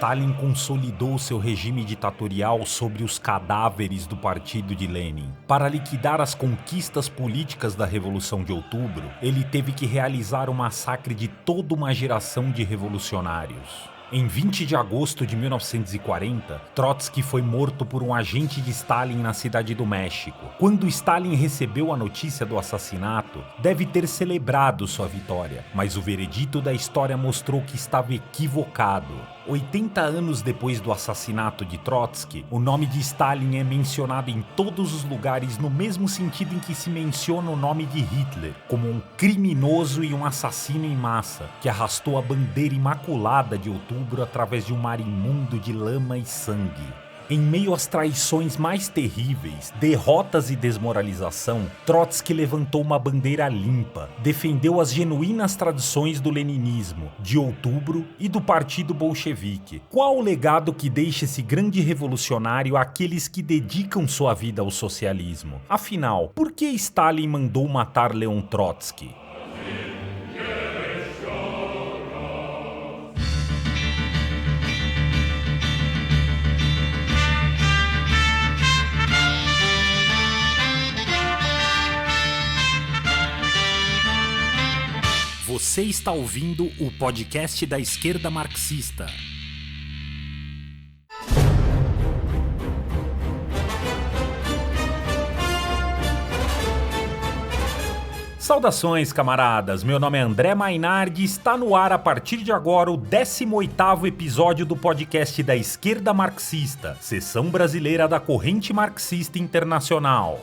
Stalin consolidou seu regime ditatorial sobre os cadáveres do partido de Lenin. Para liquidar as conquistas políticas da Revolução de Outubro, ele teve que realizar o massacre de toda uma geração de revolucionários. Em 20 de agosto de 1940, Trotsky foi morto por um agente de Stalin na cidade do México. Quando Stalin recebeu a notícia do assassinato, deve ter celebrado sua vitória, mas o veredito da história mostrou que estava equivocado. 80 anos depois do assassinato de Trotsky, o nome de Stalin é mencionado em todos os lugares no mesmo sentido em que se menciona o nome de Hitler, como um criminoso e um assassino em massa, que arrastou a bandeira imaculada de outubro através de um mar imundo de lama e sangue. Em meio às traições mais terríveis, derrotas e desmoralização, Trotsky levantou uma bandeira limpa, defendeu as genuínas tradições do leninismo, de outubro e do partido bolchevique. Qual o legado que deixa esse grande revolucionário àqueles que dedicam sua vida ao socialismo? Afinal, por que Stalin mandou matar Leon Trotsky? Você está ouvindo o podcast da esquerda marxista. Saudações, camaradas! Meu nome é André Mainardi e está no ar a partir de agora o 18º episódio do podcast da esquerda marxista, seção brasileira da Corrente Marxista Internacional.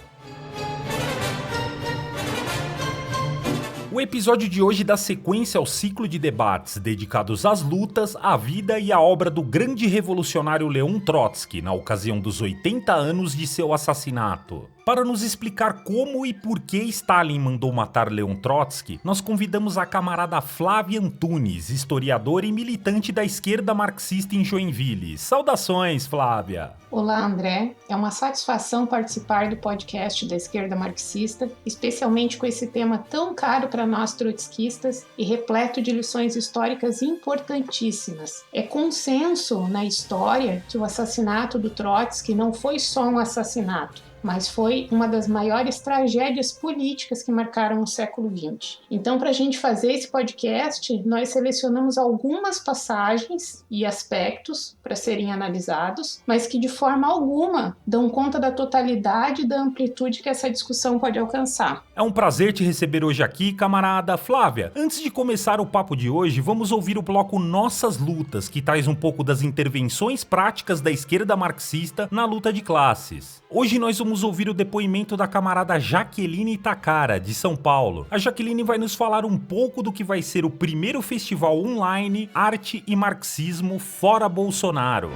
O episódio de hoje dá sequência ao ciclo de debates dedicados às lutas, à vida e à obra do grande revolucionário Leon Trotsky na ocasião dos 80 anos de seu assassinato. Para nos explicar como e por que Stalin mandou matar Leon Trotsky, nós convidamos a camarada Flávia Antunes, historiadora e militante da esquerda marxista em Joinville. Saudações, Flávia! Olá, André. É uma satisfação participar do podcast da esquerda marxista, especialmente com esse tema tão caro para nós trotskistas e repleto de lições históricas importantíssimas. É consenso na história que o assassinato do Trotsky não foi só um assassinato, mas foi uma das maiores tragédias políticas que marcaram o século XX. Então, para a gente fazer esse podcast, nós selecionamos algumas passagens e aspectos para serem analisados, mas que de forma alguma dão conta da totalidade e da amplitude que essa discussão pode alcançar. É um prazer te receber hoje aqui, camarada. Flávia, antes de começar o papo de hoje, vamos ouvir o bloco Nossas Lutas, que traz um pouco das intervenções práticas da esquerda marxista na luta de classes. Hoje nós vamos ouvir o depoimento da camarada Jaqueline Takara, de São Paulo. A Jaqueline vai nos falar um pouco do que vai ser o primeiro festival online Arte e Marxismo fora Bolsonaro.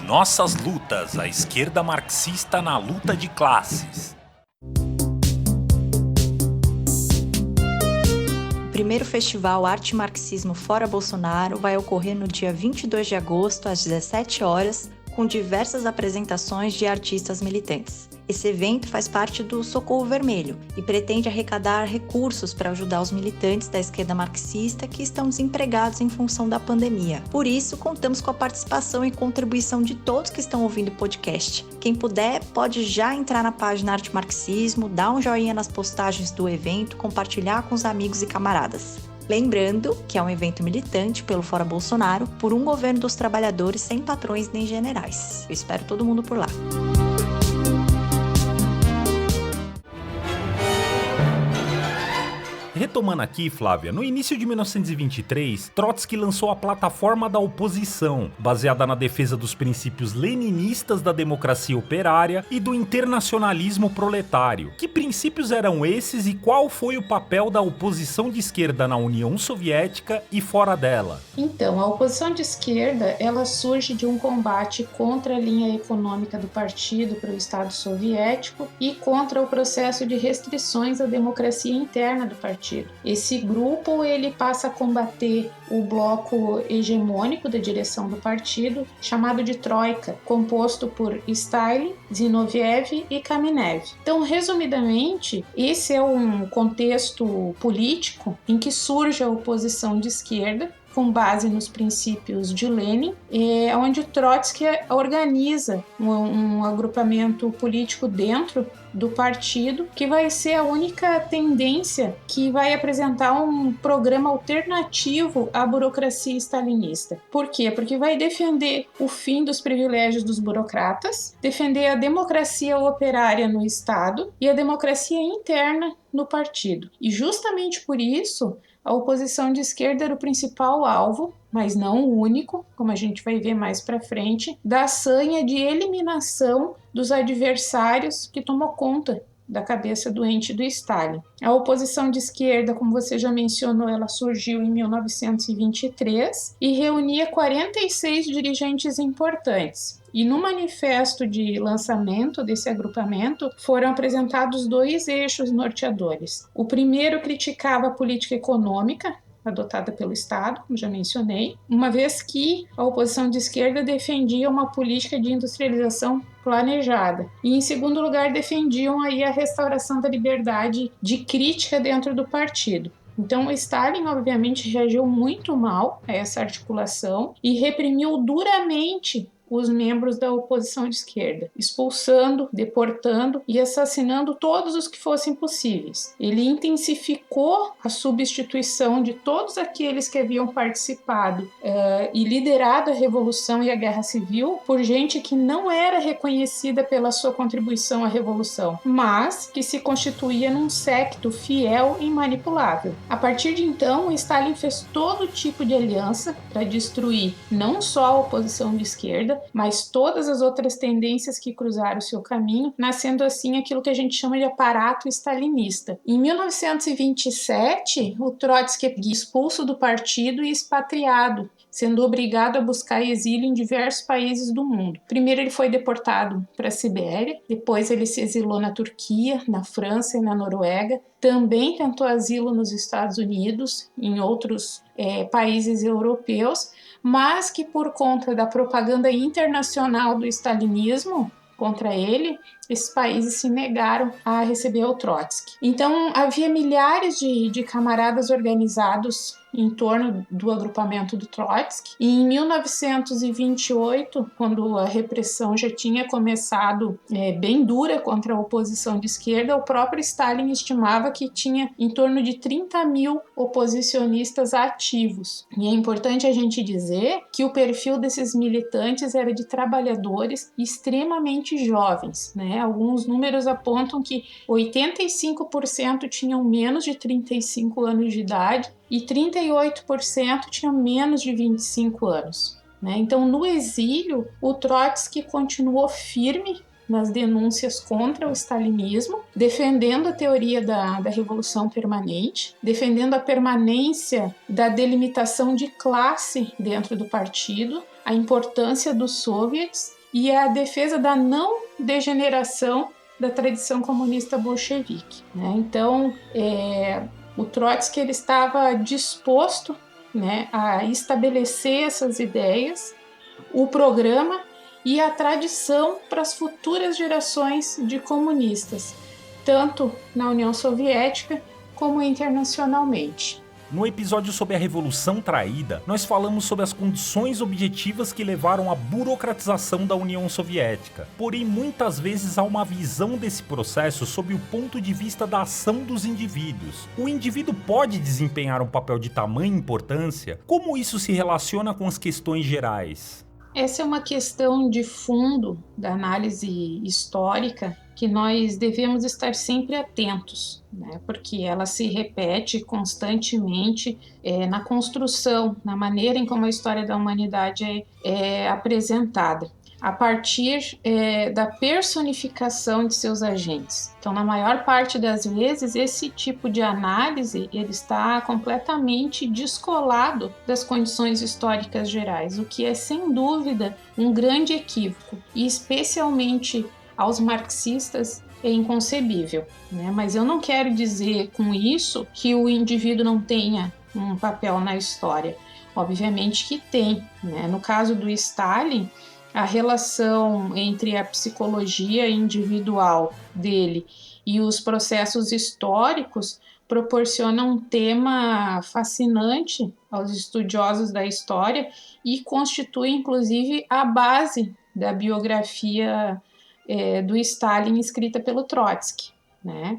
Nossas lutas, a esquerda marxista na luta de classes. O primeiro festival Arte e Marxismo fora Bolsonaro vai ocorrer no dia 22 de agosto, às 17 horas, com diversas apresentações de artistas militantes. Esse evento faz parte do Socorro Vermelho e pretende arrecadar recursos para ajudar os militantes da esquerda marxista que estão desempregados em função da pandemia. Por isso, contamos com a participação e contribuição de todos que estão ouvindo o podcast. Quem puder, pode já entrar na página Arte e Marxismo, dar um joinha nas postagens do evento, compartilhar com os amigos e camaradas. Lembrando que é um evento militante pelo Fora Bolsonaro, por um governo dos trabalhadores sem patrões nem generais. Eu espero todo mundo por lá. Retomando aqui, Flávia, no início de 1923, Trotsky lançou a Plataforma da Oposição, baseada na defesa dos princípios leninistas da democracia operária e do internacionalismo proletário. Que princípios eram esses e qual foi o papel da oposição de esquerda na União Soviética e fora dela? Então, a oposição de esquerda, ela surge de um combate contra a linha econômica do partido para o Estado soviético e contra o processo de restrições à democracia interna do partido. Esse grupo ele passa a combater o bloco hegemônico da direção do partido, chamado de Troika, composto por Stalin, Zinoviev e Kamenev. Então, resumidamente, esse é um contexto político em que surge a oposição de esquerda, com base nos princípios de Lenin, onde Trotsky organiza um agrupamento político dentro do partido, que vai ser a única tendência que vai apresentar um programa alternativo à burocracia stalinista. Por quê? Porque vai defender o fim dos privilégios dos burocratas, defender a democracia operária no Estado e a democracia interna no partido. E justamente por isso, a oposição de esquerda era o principal alvo, mas não o único, como a gente vai ver mais para frente, da sanha de eliminação dos adversários que tomou conta da cabeça doente do Stalin. A oposição de esquerda, como você já mencionou, ela surgiu em 1923 e reunia 46 dirigentes importantes. E no manifesto de lançamento desse agrupamento foram apresentados 2 eixos norteadores. O primeiro criticava a política econômica adotada pelo Estado, como já mencionei, uma vez que a oposição de esquerda defendia uma política de industrialização planejada. E, em segundo lugar, defendiam aí a restauração da liberdade de crítica dentro do partido. Então, Stalin, obviamente, reagiu muito mal a essa articulação e reprimiu duramente os membros da oposição de esquerda, expulsando, deportando e assassinando todos os que fossem possíveis. Ele intensificou a substituição de todos aqueles que haviam participado e liderado a Revolução e a Guerra Civil por gente que não era reconhecida pela sua contribuição à Revolução, mas que se constituía num séquito fiel e manipulável. A partir de então, Stalin fez todo tipo de aliança para destruir não só a oposição de esquerda, mas todas as outras tendências que cruzaram o seu caminho, nascendo assim aquilo que a gente chama de aparato stalinista. Em 1927, o Trotsky é expulso do partido e expatriado, sendo obrigado a buscar exílio em diversos países do mundo. Primeiro ele foi deportado para a Sibéria, depois ele se exilou na Turquia, na França e na Noruega, também tentou asilo nos Estados Unidos, em outros países europeus, mas que por conta da propaganda internacional do stalinismo contra ele, esses países se negaram a receber o Trotsky. Então, havia milhares de camaradas organizados em torno do agrupamento do Trotsky. E em 1928, quando a repressão já tinha começado bem dura contra a oposição de esquerda, o próprio Stalin estimava que tinha em torno de 30 mil oposicionistas ativos. E é importante a gente dizer que o perfil desses militantes era de trabalhadores extremamente jovens, né? Alguns números apontam que 85% tinham menos de 35 anos de idade e 38% tinham menos de 25 anos. Né? Então, no exílio, o Trotsky continuou firme nas denúncias contra o stalinismo, defendendo a teoria da revolução permanente, defendendo a permanência da delimitação de classe dentro do partido, a importância dos soviets e a defesa da não degeneração da tradição comunista bolchevique. Né? Então, o Trotsky ele estava disposto, né, a estabelecer essas ideias, o programa e a tradição para as futuras gerações de comunistas, tanto na União Soviética como internacionalmente. No episódio sobre a Revolução Traída, nós falamos sobre as condições objetivas que levaram à burocratização da União Soviética. Porém, muitas vezes há uma visão desse processo sob o ponto de vista da ação dos indivíduos. O indivíduo pode desempenhar um papel de tamanha importância? Como isso se relaciona com as questões gerais? Essa é uma questão de fundo da análise histórica que nós devemos estar sempre atentos, né? Porque ela se repete constantemente na construção, na maneira em como a história da humanidade é apresentada, a partir da personificação de seus agentes. Então, na maior parte das vezes, esse tipo de análise ele está completamente descolado das condições históricas gerais, o que é, sem dúvida, um grande equívoco, e especialmente aos marxistas é inconcebível, né? Mas eu não quero dizer com isso que o indivíduo não tenha um papel na história. Obviamente que tem, né? No caso do Stalin, a relação entre a psicologia individual dele e os processos históricos proporciona um tema fascinante aos estudiosos da história e constitui, inclusive, a base da biografia do Stalin escrita pelo Trotsky, né?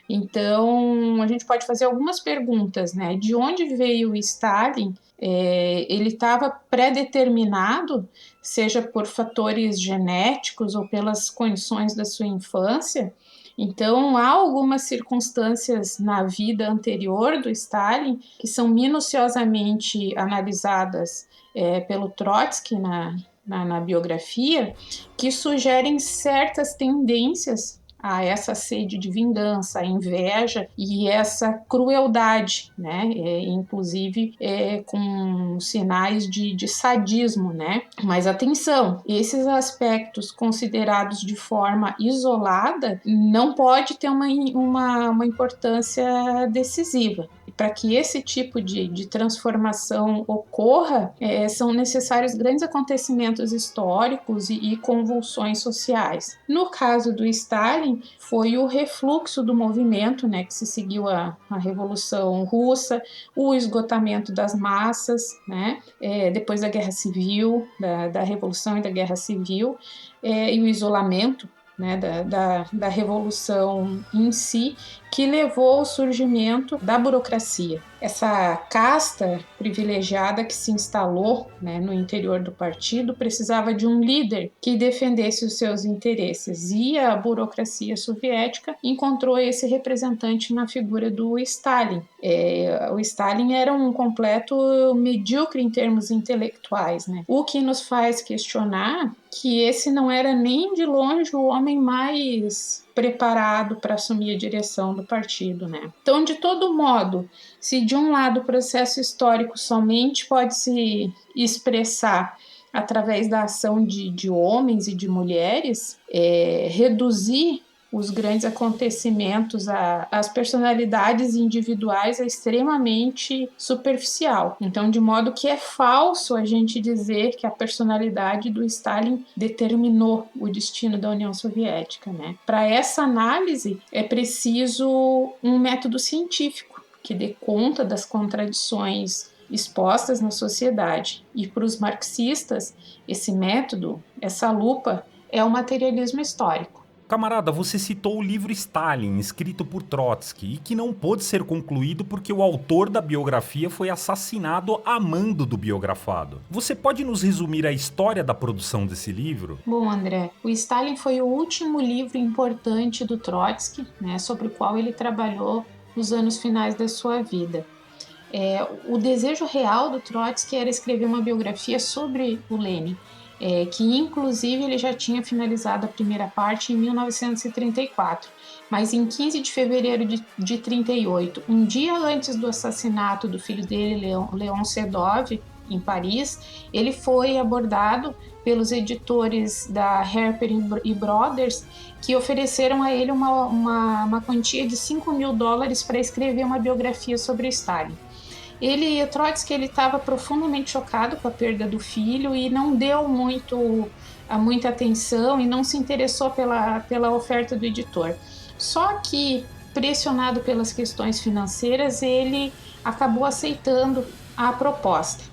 Então, a gente pode fazer algumas perguntas, né? De onde veio o Stalin? Ele estava pré-determinado, seja por fatores genéticos ou pelas condições da sua infância? Então, há algumas circunstâncias na vida anterior do Stalin que são minuciosamente analisadas pelo Trotsky na biografia, que sugerem certas tendências a essa sede de vingança, a inveja e essa crueldade, né? Inclusive com sinais de sadismo, né? Mas atenção, esses aspectos considerados de forma isolada não pode ter uma importância decisiva. E para que esse tipo de transformação ocorra, são necessários grandes acontecimentos históricos e convulsões sociais. No caso do Stalin, foi o refluxo do movimento, né, que se seguiu a Revolução Russa, o esgotamento das massas, né, depois da Guerra Civil, da Revolução e da Guerra Civil, e o isolamento, né, da Revolução em si, que levou ao surgimento da burocracia. Essa casta privilegiada que se instalou, né, no interior do partido precisava de um líder que defendesse os seus interesses, e a burocracia soviética encontrou esse representante na figura do Stalin. O Stalin era um completo medíocre em termos intelectuais, né? O que nos faz questionar que esse não era nem de longe o homem mais preparado para assumir a direção do partido, né? Então, de todo modo, se de um lado o processo histórico somente pode se expressar através da ação de homens e de mulheres, reduzir os grandes acontecimentos às personalidades individuais é extremamente superficial. Então, de modo que é falso a gente dizer que a personalidade do Stalin determinou o destino da União Soviética, né? Para essa análise é preciso um método científico que dê conta das contradições expostas na sociedade. E para os marxistas, esse método, essa lupa, é o materialismo histórico. Camarada, você citou o livro Stalin, escrito por Trotsky, e que não pôde ser concluído porque o autor da biografia foi assassinado a mando do biografado. Você pode nos resumir a história da produção desse livro? Bom, André, o Stalin foi o último livro importante do Trotsky, né, sobre o qual ele trabalhou nos anos finais da sua vida. O desejo real do Trotsky era escrever uma biografia sobre o Lenin, que inclusive ele já tinha finalizado a primeira parte em 1934, mas em 15 de fevereiro de 38, um dia antes do assassinato do filho dele, Leon Sedov, em Paris, ele foi abordado pelos editores da Harper & Brothers, que ofereceram a ele uma quantia de $5.000 para escrever uma biografia sobre Stalin. O Trotsky estava profundamente chocado com a perda do filho e não deu muita atenção e não se interessou pela oferta do editor. Só que, pressionado pelas questões financeiras, ele acabou aceitando a proposta.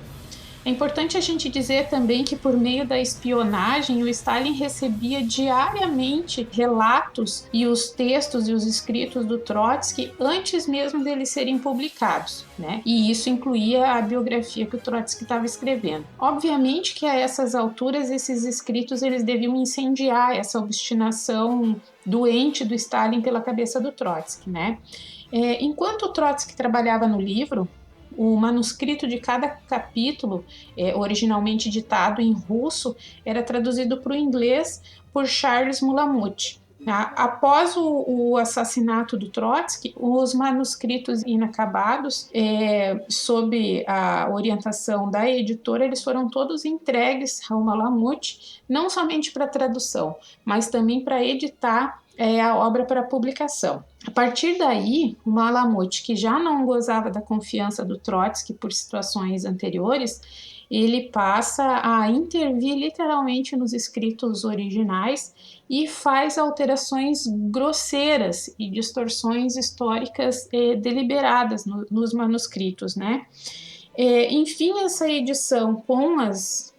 É importante a gente dizer também que, por meio da espionagem, o Stalin recebia diariamente relatos e os textos e os escritos do Trotsky antes mesmo deles serem publicados, né? E isso incluía a biografia que o Trotsky estava escrevendo. Obviamente que a essas alturas esses escritos eles deviam incendiar essa obstinação doente do Stalin pela cabeça do Trotsky, né? Enquanto o Trotsky trabalhava no livro, o manuscrito de cada capítulo, originalmente ditado em russo, era traduzido para o inglês por Charles Mulamud. Após o assassinato do Trotsky, os manuscritos inacabados, sob a orientação da editora, eles foram todos entregues ao Mulamud, não somente para tradução, mas também para editar a obra para publicação. A partir daí, o Mulamud, que já não gozava da confiança do Trotsky por situações anteriores, ele passa a intervir literalmente nos escritos originais e faz alterações grosseiras e distorções históricas deliberadas nos manuscritos, né? Enfim, essa edição, com as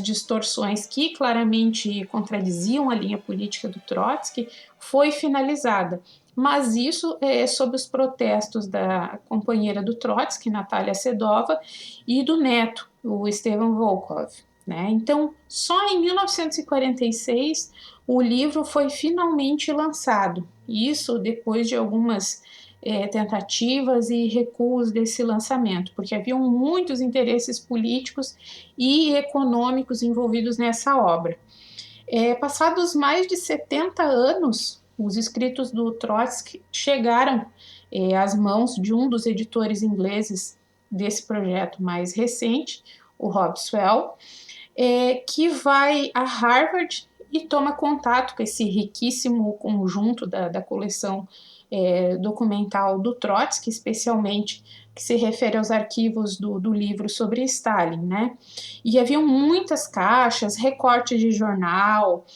distorções que claramente contradiziam a linha política do Trotsky, foi finalizada. Mas isso sob os protestos da companheira do Trotsky, Natália Sedova, e do neto, o Esteban Volkov, né? Então, só em 1946 o livro foi finalmente lançado. Isso depois de algumas tentativas e recuos desse lançamento, porque haviam muitos interesses políticos e econômicos envolvidos nessa obra. Passados mais de 70 anos, os escritos do Trotsky chegaram às mãos de um dos editores ingleses desse projeto mais recente, o Rob Swell, que vai a Harvard e toma contato com esse riquíssimo conjunto da coleção documental do Trotsky, especialmente que se refere aos arquivos do livro sobre Stalin, né? E haviam muitas caixas, recortes de jornal,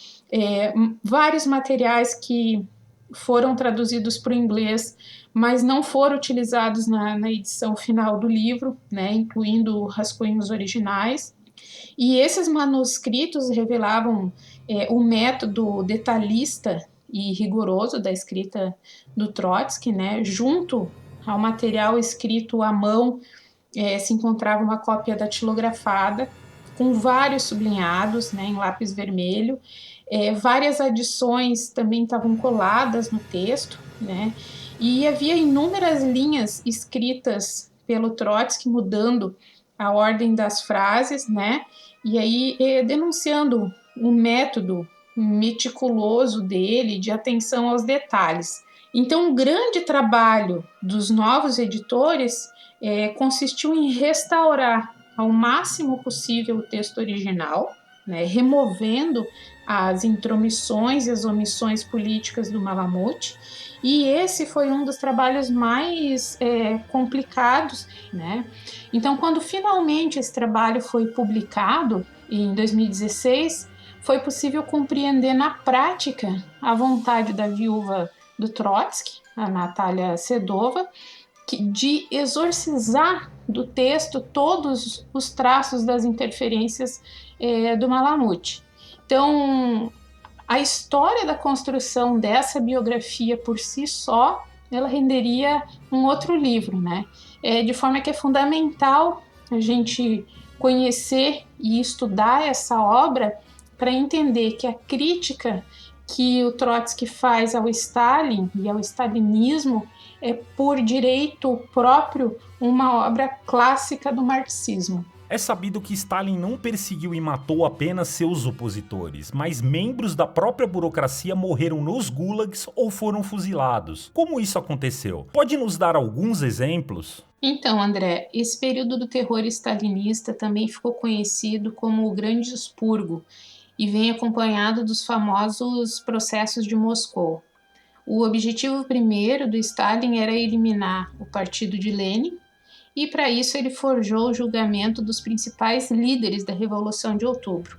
vários materiais que foram traduzidos para o inglês, mas não foram utilizados na edição final do livro, né? Incluindo rascunhos originais. E esses manuscritos revelavam o método detalhista e rigoroso da escrita do Trotsky, né? Junto ao material escrito à mão se encontrava uma cópia datilografada com vários sublinhados, né, em lápis vermelho. Várias adições também estavam coladas no texto, né? E havia inúmeras linhas escritas pelo Trotsky mudando a ordem das frases, né? E aí denunciando o método meticuloso dele de atenção aos detalhes. Então, o grande trabalho dos novos editores consistiu em restaurar ao máximo possível o texto original, né, removendo as intromissões e as omissões políticas do Malamute, e esse foi um dos trabalhos mais complicados, né? Então, quando finalmente esse trabalho foi publicado, em 2016, foi possível compreender na prática a vontade da viúva do Trotsky, a Natália Sedova, de exorcizar do texto todos os traços das interferências do Malamute. Então, a história da construção dessa biografia por si só, ela renderia um outro livro, né? De forma que é fundamental a gente conhecer e estudar essa obra para entender que a crítica que o Trotsky faz ao Stalin e ao stalinismo é, por direito próprio, uma obra clássica do marxismo. É sabido que Stalin não perseguiu e matou apenas seus opositores, mas membros da própria burocracia morreram nos gulags ou foram fuzilados. Como isso aconteceu? Pode nos dar alguns exemplos? Então, André, esse período do terror stalinista também ficou conhecido como o Grande Expurgo e vem acompanhado dos famosos processos de Moscou. O objetivo primeiro do Stalin era eliminar o partido de Lenin, e para isso ele forjou o julgamento dos principais líderes da Revolução de Outubro.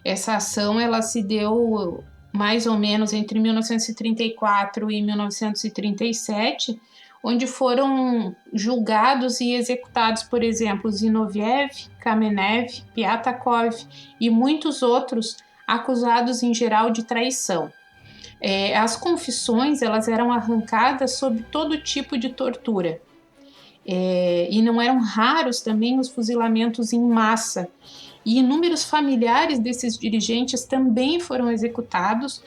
Essa ação ela se deu mais ou menos entre 1934 e 1937, onde foram julgados e executados, por exemplo, Zinoviev, Kamenev, Piatakov e muitos outros acusados em geral de traição. As confissões elas eram arrancadas sob todo tipo de tortura. E não eram raros também os fuzilamentos em massa. E inúmeros familiares desses dirigentes também foram executados.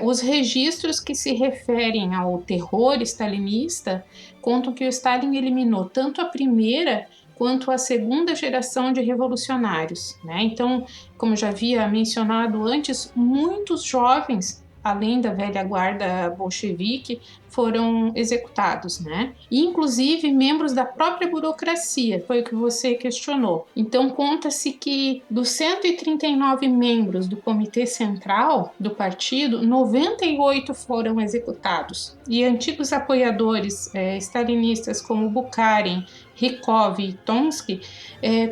Os registros que se referem ao terror stalinista contam que o Stalin eliminou tanto a primeira quanto a segunda geração de revolucionários, né? Então, como eu já havia mencionado antes, muitos jovens, além da velha guarda bolchevique, foram executados, né? E, inclusive, membros da própria burocracia, foi o que você questionou. Então, conta-se que dos 139 membros do Comitê Central do partido, 98 foram executados. E antigos apoiadores stalinistas como Bukharin, Rykov e Tomsky,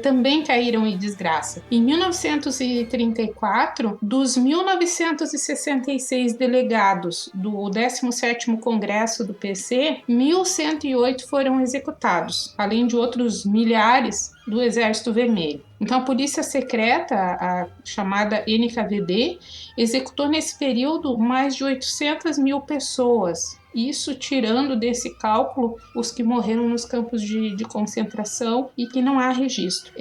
também caíram em desgraça. Em 1934, dos 1966 delegados do 17º Congresso do PC, 1.108 foram executados, além de outros milhares do Exército Vermelho. Então, a Polícia Secreta, a chamada NKVD, executou nesse período mais de 800 mil pessoas. Isso tirando desse cálculo os que morreram nos campos de concentração e que não há registro.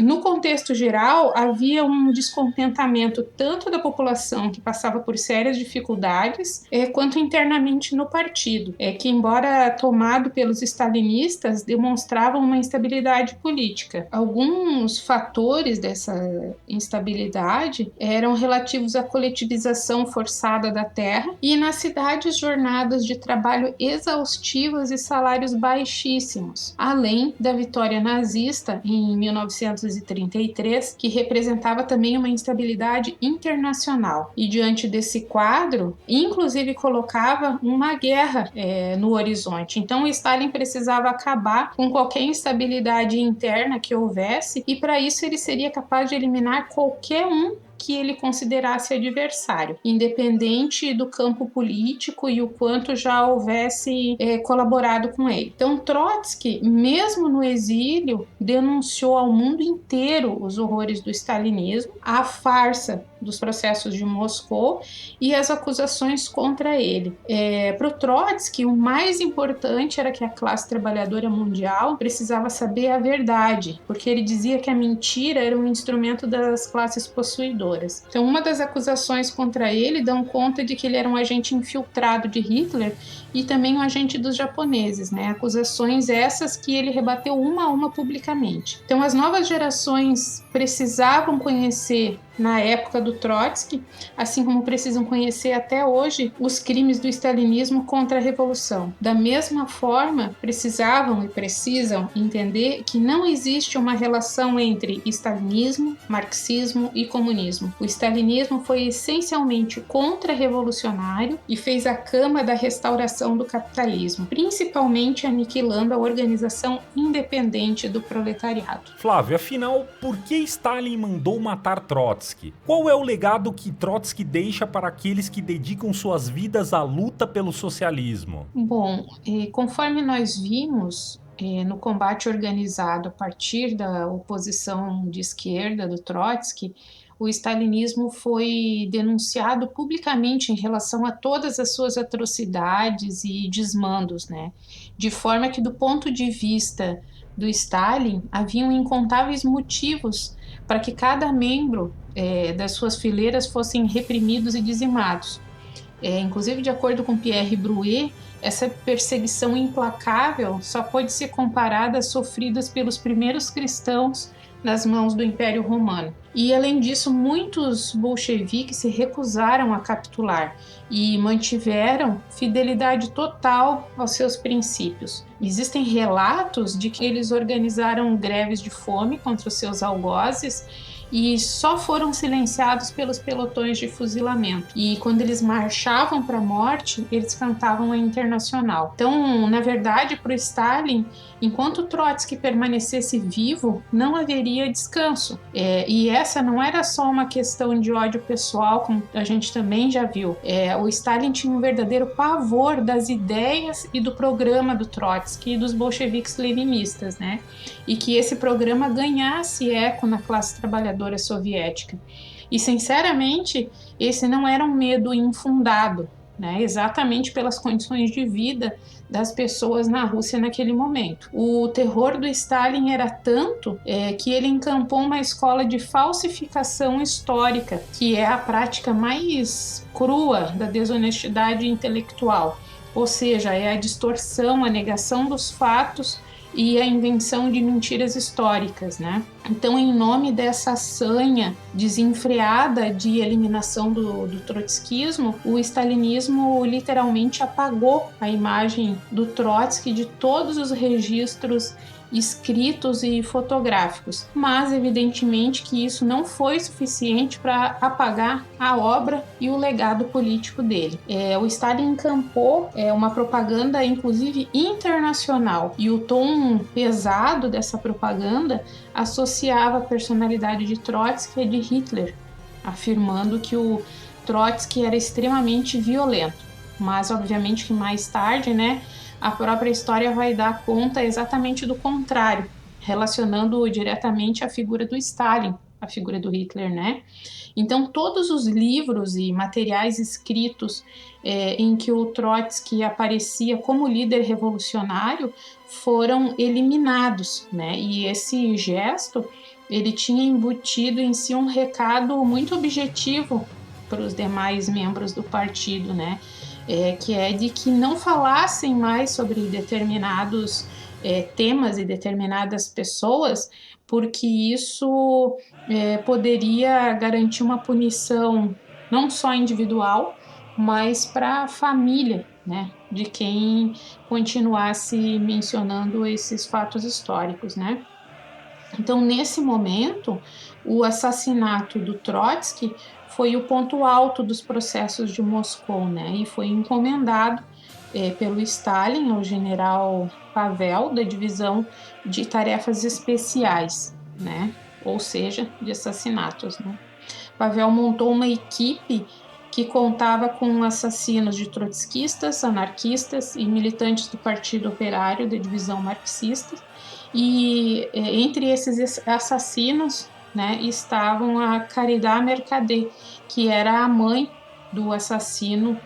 No contexto geral, havia um descontentamento tanto da população, que passava por sérias dificuldades, quanto internamente no partido, que, embora tomado pelos stalinistas, demonstravam uma instabilidade política. Alguns fatores dessa instabilidade eram relativos à coletivização forçada da terra e nas cidades jornadas de trabalho exaustivas e salários baixíssimos, além da vitória nazista em 1933, que representava também uma instabilidade internacional. E diante desse quadro, inclusive colocava uma guerra no horizonte. Então, Stalin precisava acabar com qualquer instabilidade interna que houvesse, e para isso ele seria capaz de eliminar qualquer um que ele considerasse adversário, independente do campo político e o quanto já houvesse colaborado com ele. Então, Trotsky, mesmo no exílio, denunciou ao mundo inteiro os horrores do stalinismo, a farsa dos processos de Moscou e as acusações contra ele. Para o Trotsky, o mais importante era que a classe trabalhadora mundial precisava saber a verdade, porque ele dizia que a mentira era um instrumento das classes possuidoras. Então, uma das acusações contra ele dão conta de que ele era um agente infiltrado de Hitler e também um agente dos japoneses, né? Acusações essas que ele rebateu uma a uma publicamente. Então, as novas gerações precisavam conhecer, na época do Trotsky, assim como precisam conhecer até hoje, os crimes do stalinismo contra a Revolução. Da mesma forma, precisavam e precisam entender que não existe uma relação entre stalinismo, marxismo e comunismo. O stalinismo foi essencialmente contra-revolucionário e fez a cama da restauração do capitalismo, principalmente aniquilando a organização independente do proletariado. Flávio, afinal, por que Stalin mandou matar Trotsky? Qual é o legado que Trotsky deixa para aqueles que dedicam suas vidas à luta pelo socialismo? Bom, conforme nós vimos, no combate organizado a partir da oposição de esquerda do Trotsky, o stalinismo foi denunciado publicamente em relação a todas as suas atrocidades e desmandos, né? De forma que, do ponto de vista do Stalin, haviam incontáveis motivos para que cada membro das suas fileiras fossem reprimidos e dizimados. Inclusive, de acordo com Pierre Brouet, essa perseguição implacável só pode ser comparada às sofridas pelos primeiros cristãos nas mãos do Império Romano. E, além disso, muitos bolcheviques se recusaram a capitular e mantiveram fidelidade total aos seus princípios. Existem relatos de que eles organizaram greves de fome contra os seus algozes e só foram silenciados pelos pelotões de fuzilamento. E quando eles marchavam para a morte, eles cantavam a Internacional. Então, na verdade, para o Stalin, enquanto Trotsky permanecesse vivo, não haveria descanso. E essa não era só uma questão de ódio pessoal, como a gente também já viu. O Stalin tinha um verdadeiro pavor das ideias e do programa do Trotsky e dos bolcheviques leninistas, né? E que esse programa ganhasse eco na classe trabalhadora soviética. E, sinceramente, esse não era um medo infundado, né? Exatamente pelas condições de vida das pessoas na Rússia naquele momento. O terror do Stalin era tanto que ele encampou uma escola de falsificação histórica, que é a prática mais crua da desonestidade intelectual, ou seja, é a distorção, a negação dos fatos e a invenção de mentiras históricas, né? Então, em nome dessa sanha desenfreada de eliminação do trotskismo, o stalinismo literalmente apagou a imagem do Trotsky de todos os registros escritos e fotográficos, mas evidentemente que isso não foi suficiente para apagar a obra e o legado político dele. O Stalin encampou uma propaganda, inclusive internacional, e o tom pesado dessa propaganda associava a personalidade de Trotsky e de Hitler, afirmando que o Trotsky era extremamente violento. Mas obviamente que mais tarde, a própria história vai dar conta exatamente do contrário, relacionando diretamente a figura do Stalin, a figura do Hitler, Então, todos os livros e materiais escritos em que o Trotsky aparecia como líder revolucionário foram eliminados, E esse gesto, ele tinha embutido em si um recado muito objetivo para os demais membros do partido, que é de que não falassem mais sobre determinados temas e determinadas pessoas, porque isso poderia garantir uma punição não só individual, mas para a família, de quem continuasse mencionando esses fatos históricos, Então, nesse momento, o assassinato do Trotsky foi o ponto alto dos processos de Moscou, e foi encomendado pelo Stalin ao general Pavel, da divisão de tarefas especiais, ou seja, de assassinatos. Pavel montou uma equipe que contava com assassinos de trotskistas, anarquistas e militantes do Partido Operário da divisão marxista, e entre esses assassinos estavam a Caridad Mercader, que era a mãe do assassino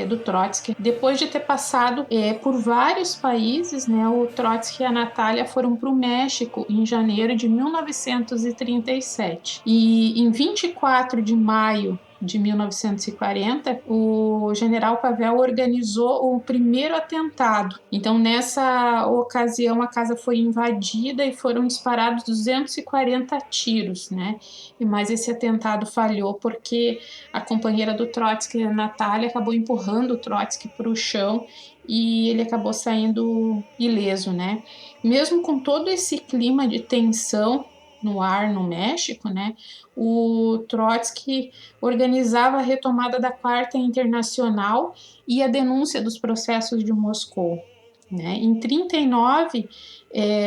do Trotsky. Depois de ter passado por vários países, o Trotsky e a Natália foram para o México em janeiro de 1937. E em 24 de maio de 1940, o general Pavel organizou o primeiro atentado. Então, nessa ocasião, a casa foi invadida e foram disparados 240 tiros, Mas esse atentado falhou porque a companheira do Trotsky, a Natália, acabou empurrando o Trotsky para o chão e ele acabou saindo ileso, Mesmo com todo esse clima de tensão no ar no México, o Trotsky organizava a retomada da Quarta Internacional e a denúncia dos processos de Moscou. Em 1939,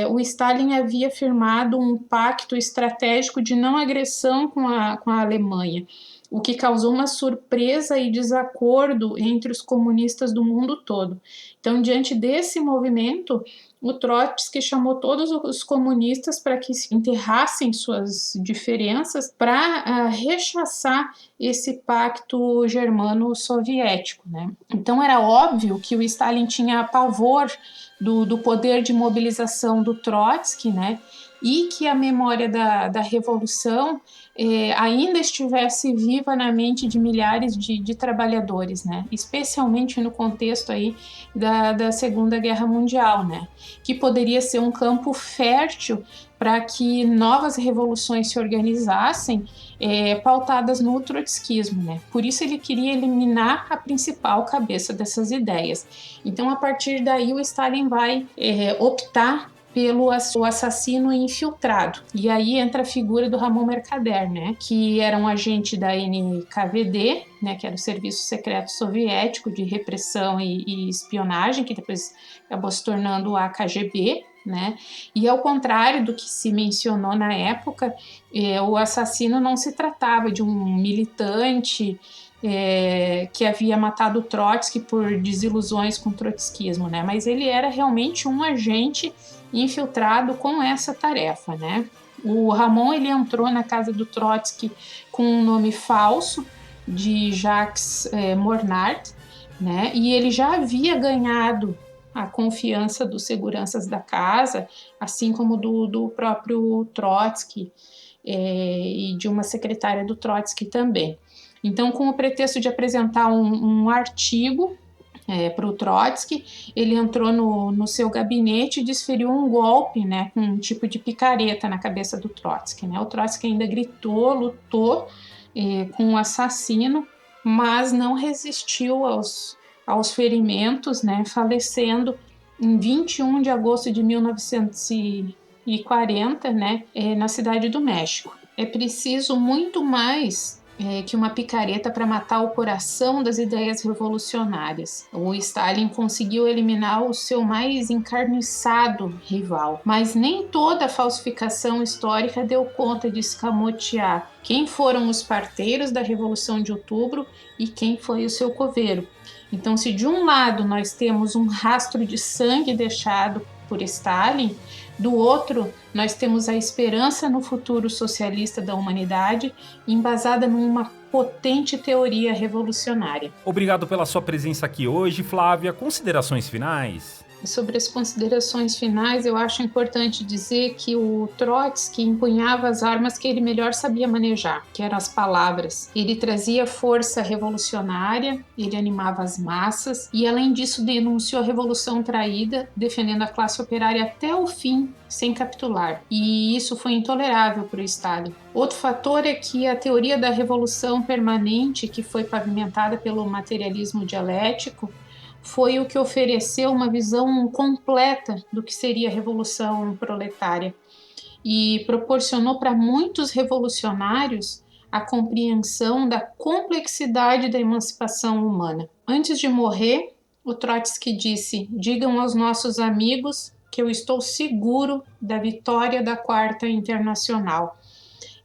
o Stalin havia firmado um pacto estratégico de não agressão com a Alemanha, o que causou uma surpresa e desacordo entre os comunistas do mundo todo. Então, diante desse movimento, o Trotsky chamou todos os comunistas para que enterrassem suas diferenças para rechaçar esse pacto germano-soviético. Então, era óbvio que o Stalin tinha pavor do poder de mobilização do Trotsky, e que a memória da Revolução ainda estivesse viva na mente de milhares de trabalhadores, especialmente no contexto aí da Segunda Guerra Mundial, que poderia ser um campo fértil para que novas revoluções se organizassem pautadas no trotskismo. Por isso ele queria eliminar a principal cabeça dessas ideias. Então, a partir daí, o Stalin vai optar pelo assassino infiltrado. E aí entra a figura do Ramon Mercader, que era um agente da NKVD, que era o Serviço Secreto Soviético de Repressão e Espionagem, que depois acabou se tornando a KGB, E ao contrário do que se mencionou na época, o assassino não se tratava de um militante que havia matado o Trotsky por desilusões com o trotskismo, mas ele era realmente um agente infiltrado com essa tarefa, O Ramon, ele entrou na casa do Trotsky com um nome falso de Jacques Mornard, E ele já havia ganhado a confiança dos seguranças da casa, assim como do próprio Trotsky e de uma secretária do Trotsky também. Então, com o pretexto de apresentar um artigo para o Trotsky, ele entrou no seu gabinete e desferiu um golpe, com um tipo de picareta na cabeça do Trotsky. O Trotsky ainda gritou, lutou com o assassino, mas não resistiu aos ferimentos, falecendo em 21 de agosto de 1940, né, na Cidade do México. É preciso muito mais que uma picareta para matar o coração das ideias revolucionárias. O Stalin conseguiu eliminar o seu mais encarniçado rival, mas nem toda a falsificação histórica deu conta de escamotear quem foram os parteiros da Revolução de Outubro e quem foi o seu coveiro. Então, se de um lado nós temos um rastro de sangue deixado por Stalin, do outro, nós temos a esperança no futuro socialista da humanidade, embasada numa potente teoria revolucionária. Obrigado pela sua presença aqui hoje, Flávia. Considerações finais? Sobre as considerações finais, eu acho importante dizer que o Trotsky empunhava as armas que ele melhor sabia manejar, que eram as palavras. Ele trazia força revolucionária, ele animava as massas e, além disso, denunciou a revolução traída, defendendo a classe operária até o fim, sem capitular. E isso foi intolerável para o Stalin. Outro fator é que a teoria da revolução permanente, que foi pavimentada pelo materialismo dialético, foi o que ofereceu uma visão completa do que seria a revolução proletária e proporcionou para muitos revolucionários a compreensão da complexidade da emancipação humana. Antes de morrer, o Trotsky disse: "Digam aos nossos amigos que eu estou seguro da vitória da Quarta Internacional."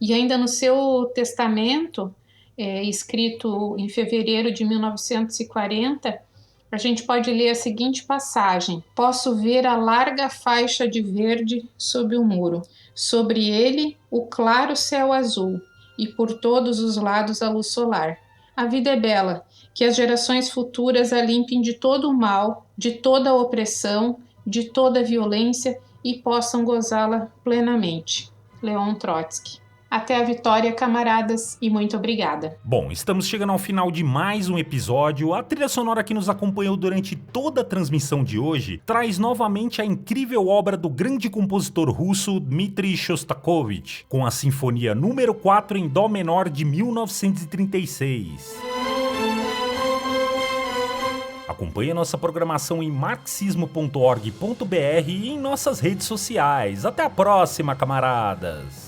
E ainda no seu testamento, escrito em fevereiro de 1940, a gente pode ler a seguinte passagem: "Posso ver a larga faixa de verde sob o muro. Sobre ele, o claro céu azul, e por todos os lados a luz solar. A vida é bela, que as gerações futuras a limpem de todo o mal, de toda a opressão, de toda a violência e possam gozá-la plenamente." Leon Trotsky. Até a vitória, camaradas, e muito obrigada. Bom, estamos chegando ao final de mais um episódio. A trilha sonora que nos acompanhou durante toda a transmissão de hoje traz novamente a incrível obra do grande compositor russo Dmitri Shostakovich, com a Sinfonia número 4 em Dó menor de 1936. Acompanhe a nossa programação em marxismo.org.br e em nossas redes sociais. Até a próxima, camaradas!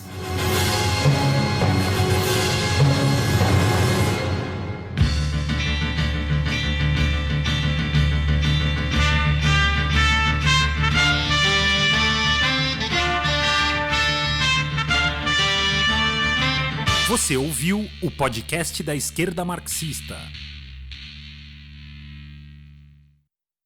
Você ouviu o podcast da Esquerda Marxista.